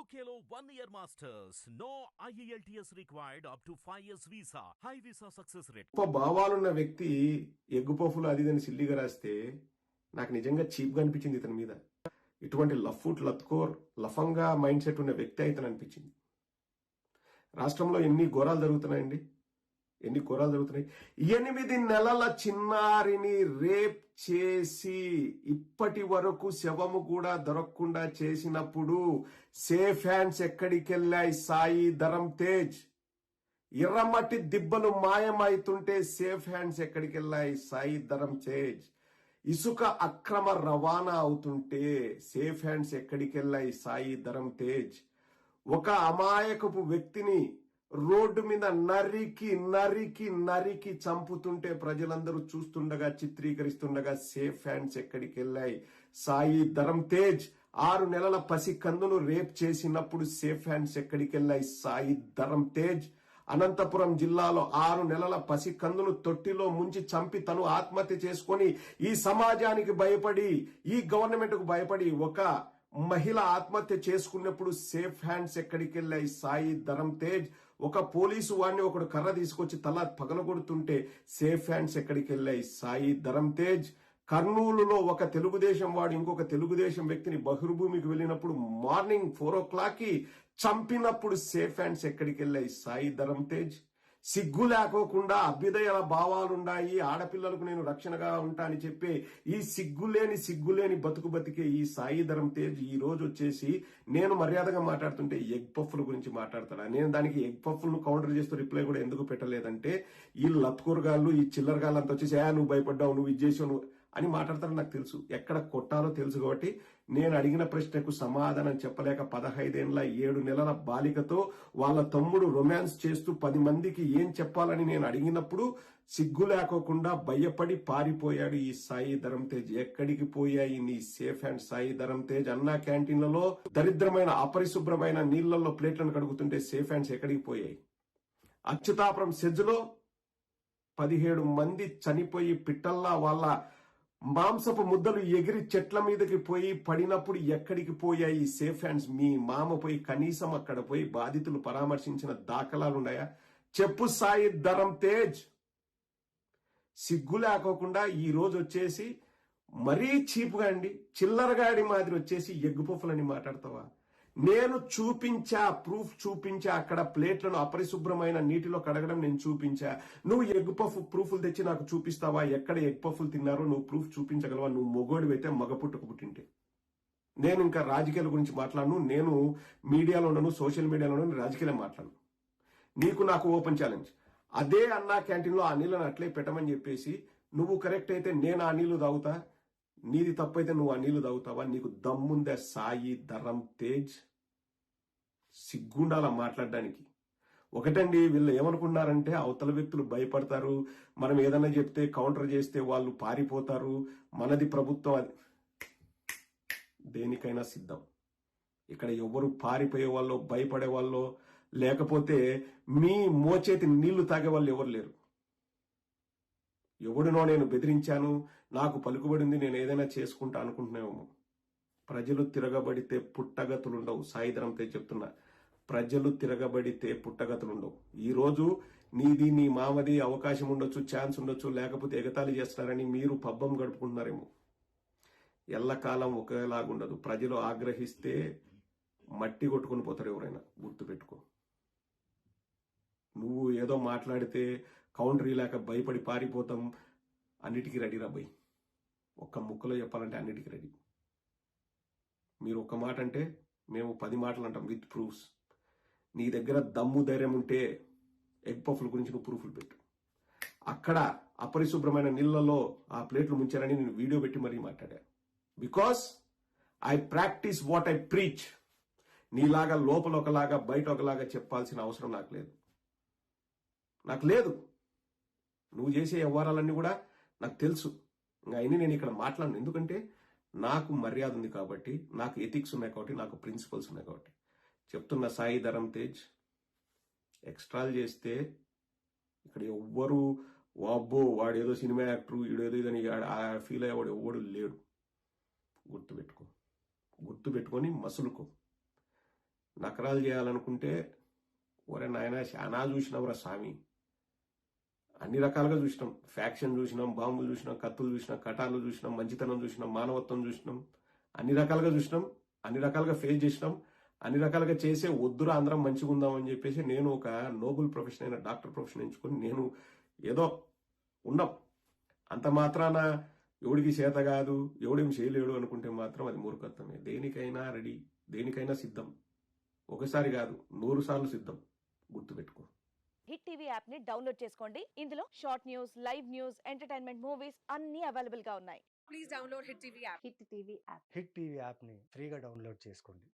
UKLO 1 year masters. No IELTS required up to 5 years visa. High visa success rate. భావాలున్న వ్యక్తి egg పఫులు అది ఇదని సిల్లిగా రాస్తే నాకు నిజంగా చీప్ గా అనిపించింది ఇతని మీద. ఇటువంటి లఫ్ఫుట్ లత్కోర్ లఫంగా మైండ్ సెట్ ఉన్న వ్యక్తి అయితే అనిపించింది. రాష్ట్రంలో ఎన్ని ఘోరాలు జరుగుతున్నాయండి, ఎన్ని ఘోరాలు జరుగుతున్నాయి. 8 నెలల చిన్నారిని రేప్ చేసి ఇప్పటి వరకు శవము కూడా దొరకకుండా చేసినప్పుడు సేఫ్ హ్యాండ్స్ ఎక్కడికెళ్ళాయి? సాయి ధరమ్ తేజ్. ఎర్రమట్టి దిబ్బలు మాయమైతుంటే సేఫ్ హ్యాండ్స్ ఎక్కడికెళ్ళాయి? సాయి ధరమ్ తేజ్. ఇసుక అక్రమ రవాణా అవుతుంటే సేఫ్ హ్యాండ్స్ ఎక్కడికెళ్ళాయి? సాయి ధరమ్ తేజ్. ఒక అమాయకపు వ్యక్తిని రోడ్డు మీద నరికి నరికి నరికి చంపుతుంటే ప్రజలందరూ చూస్తుండగా చిత్రీకరిస్తుండగా సేఫ్ హ్యాండ్స్ ఎక్కడికి వెళ్ళాయి? సాయి ధరమ్ తేజ్. 6 నెలల పసి కందును రేప్ చేసినప్పుడు సేఫ్ హ్యాండ్స్ ఎక్కడికి వెళ్ళాయి? సాయి ధరమ్ తేజ్. అనంతపురం జిల్లాలో 6 నెలల పసి కందును తొట్టిలో ముంచి చంపి తను ఆత్మహత్య చేసుకొని ఈ సమాజానికి భయపడి ఈ గవర్నమెంట్ కు భయపడి ఒక మహిళ ఆత్మహత్య చేసుకున్నప్పుడు సేఫ్ హ్యాండ్స్ ఎక్కడికి వెళ్ళాయి? సాయి ధరమ్ తేజ్. ఒక పోలీసు వాడిని ఒకడు కర్ర తీసుకొచ్చి తల పగలగొడుతుంటే సేఫ్ హ్యాండ్స్ ఎక్కడికి వెళ్ళాయి? సాయి ధరమ్ తేజ్. కర్నూలులో ఒక తెలుగుదేశం వాడు ఇంకొక తెలుగుదేశం వ్యక్తిని బహిర్భూమికి వెళ్ళినప్పుడు మార్నింగ్ 4 o'clock చంపినప్పుడు సేఫ్ హ్యాండ్స్ ఎక్కడికి వెళ్ళాయి? సాయి ధరమ్ తేజ్. సిగ్గు లేకోకుండా అభ్యుదయ భావాలున్నాయి, ఆడపిల్లలకు నేను రక్షణగా ఉంటా అని చెప్పి ఈ సిగ్గులేని బతుకు బతికే ఈ సాయి ధరమ్ తేజ్ ఈ రోజు వచ్చేసి నేను మర్యాదగా మాట్లాడుతుంటే ఎగ్ పఫ్ల గురించి మాట్లాడతాడా? నేను దానికి ఎగ్ పఫ్లను కౌంటర్ చేస్తూ రిప్లై కూడా ఎందుకు పెట్టలేదంటే ఈ లత్కూరగాళ్ళు ఈ చిల్లరగాళ్ళు అంతా వచ్చేసి నువ్వు భయపడ్డావు, నువ్వు ఇది చేసావు అని మాట్లాడతారని నాకు తెలుసు, ఎక్కడ కొట్టాలో తెలుసు. కాబట్టి నేను అడిగిన ప్రశ్నకు సమాధానం చెప్పలేక 15 ఏళ్ల 7 నెలల బాలికతో వాళ్ళ తమ్ముడు రొమాన్స్ చేస్తూ 10 మందికి ఏం చెప్పాలని నేను అడిగినప్పుడు సిగ్గు లేకోకుండా భయపడి పారిపోయాడు ఈ సాయి ధరమ్ తేజ్. ఎక్కడికి పోయాయి నీ సేఫ్ హ్యాండ్ సాయి ధరమ్ తేజ్? అన్నా క్యాంటీన్లలో దరిద్రమైన అపరిశుభ్రమైన నీళ్లలో ప్లేట్లను కడుగుతుంటే సేఫ్ హ్యాండ్స్ ఎక్కడికి పోయాయి? అచ్యుతాపురం సెజ్లో 17 మంది చనిపోయి పిట్టల్లా వాళ్ళ మాంసపు ముద్దలు ఎగిరి చెట్ల మీదకి పోయి పడినప్పుడు ఎక్కడికి పోయాయి సేఫ్ హ్యాండ్స్? మీ మామ పోయి కనీసం అక్కడ పోయి బాధితులు పరామర్శించిన దాఖలాలున్నాయా? చెప్పు సాయి ధరమ్ తేజ్. సిగ్గు లేకోకుండా ఈ రోజు వచ్చేసి మరీ చీప్గా అండి చిల్లరగాడి మాదిరి వచ్చేసి ఎగ్గు పఫ్లని మాట్లాడతావా? నేను ప్రూఫ్ చూపించా, అక్కడ ప్లేట్లను అపరిశుభ్రమైన నీటిలో కడగడం నేను చూపించా. నువ్వు ఎగ్ పఫ్ ప్రూఫ్లు తెచ్చి నాకు చూపిస్తావా? ఎక్కడ ఎగ్ పఫ్లు తిన్నారో నువ్వు ప్రూఫ్ చూపించగలవా? నువ్వు మొగోడివైతే మగ పుట్టుకు పుట్టింటే. నేను ఇంకా రాజకీయాల గురించి మాట్లాడను, నేను మీడియాలో ఉండను, సోషల్ మీడియాలో ఉండను, రాజకీయాలు మాట్లాడను. నీకు నాకు ఓపెన్ ఛాలెంజ్. అదే అన్నా క్యాంటీన్ లో ఆ నీళ్ళని అట్లే పెట్టమని చెప్పేసి నువ్వు కరెక్ట్ అయితే నేను ఆ నీళ్లు తాగుతా, నీది తప్పైతే నువ్వు ఆ నీళ్లు తాగుతావా? నీకు దమ్ముందే సాయి ధరమ్ తేజ్? సిగ్గుండాలా మాట్లాడడానికి? ఒకటండి, వీళ్ళు ఏమనుకున్నారంటే అవతల వ్యక్తులు భయపడతారు, మనం ఏదన్నా చెప్తే కౌంటర్ చేస్తే వాళ్ళు పారిపోతారు, మనది ప్రభుత్వం. అది దేనికైనా సిద్ధం. ఇక్కడ ఎవరు పారిపోయే వాళ్ళు, భయపడే వాళ్ళు, లేకపోతే మీ మోచేతి నీళ్లు తాగే వాళ్ళు ఎవరు లేరు. ఎవడునో నేను బెదిరించాను, నాకు పలుకుబడింది, నేను ఏదైనా చేసుకుంటా అనుకుంటున్నామేమో. ప్రజలు తిరగబడితే పుట్టగతులుండవు. సాయి ధరమ్ తేజ్ చెప్తున్నా, ప్రజలు తిరగబడితే పుట్టగతులుండవు. ఈ రోజు నీది నీ మామది అవకాశం ఉండొచ్చు, ఛాన్స్ ఉండొచ్చు, లేకపోతే ఎగతాళి చేస్తున్నారని మీరు పబ్బం గడుపుకుంటున్నారేమో. ఎల్లకాలం ఒకేలాగుండదు. ప్రజలు ఆగ్రహిస్తే మట్టి కొట్టుకుని పోతారు ఎవరైనా, గుర్తుపెట్టుకో. నువ్వు ఏదో మాట్లాడితే కౌంటర్ లేక భయపడి పారిపోతాం, అన్నిటికీ రెడీ రాబోయ్. ఒక్క ముక్కలో చెప్పాలంటే అన్నిటికీ రెడీ. మీరు ఒక్క మాట అంటే మేము 10 మాటలు అంటాం విత్ ప్రూఫ్స్. నీ దగ్గర దమ్ము ధైర్యం ఉంటే ఎగ్ పఫ్ల గురించి నువ్వు ప్రూఫ్లు పెట్టు. అక్కడ అపరిశుభ్రమైన నీళ్లలో ఆ ప్లేట్లు ముంచారని నేను వీడియో పెట్టి మరీ మాట్లాడా. Because I practice what I preach. నీలాగా లోపల ఒకలాగా బయట ఒకలాగా చెప్పాల్సిన అవసరం నాకు లేదు. నువ్వు చేసే వ్యవహారాలన్నీ కూడా నాకు తెలుసు. ఇంకా అయినా నేను ఇక్కడ మాట్లాడను, ఎందుకంటే నాకు మర్యాద ఉంది కాబట్టి, నాకు ఎథిక్స్ ఉన్నాయి కాబట్టి, నాకు ప్రిన్సిపల్స్ ఉన్నాయి కాబట్టి చెప్తున్న. సాయి ధరమ్ తేజ్ ఎక్స్ట్రాలు చేస్తే ఇక్కడ ఎవ్వరు వాబ్బో వాడేదో సినిమా యాక్టర్ ఈడేదో ఇదని ఫీల్ అయ్యేవాడు ఎవ్వడు లేడు. గుర్తుపెట్టుకొని మసులుకో. ఎకరాలు చేయాలనుకుంటే ఒరే నాయన చాలా చూసినావురా స్వామి. అన్ని రకాలుగా చూసినాం. ఫ్యాక్షన్ చూసినాం, బాంబులు చూసినాం, కత్తులు చూసినాం, కటాలు చూసినాం, మంచితనం చూసినాం, మానవత్వం చూసినాం. అన్ని రకాలుగా చూసినాం, అన్ని రకాలుగా ఫేస్ చేసినాం, అన్ని రకాలుగా చేసే వద్దురా అందరం మంచిగా ఉందామని చెప్పేసి నేను ఒక నోబుల్ ప్రొఫెషన్ అయిన డాక్టర్ ప్రొఫెషన్ ఎంచుకొని నేను ఏదో ఉన్నాం. అంత మాత్రాన ఎవడికి చేత కాదు, ఎవడేం చేయలేడు అనుకుంటే మాత్రం అది మూర్ఖత్వమే. దేనికైనా రెడీ, దేనికైనా సిద్ధం. ఒకసారి కాదు 100 సార్లు సిద్ధం. గుర్తుపెట్టుకో. హిట్ టీవీ యాప్ ని డౌన్లోడ్ చేసుకోండి. ఇందులో short news, live news, entertainment movies అన్ని అవైలబుల్ గా ఉన్నాయి. Please download Hit TV app. Hit TV app. Hit TV యాప్ని ఫ్రీగా డౌన్లోడ్ చేసుకోండి.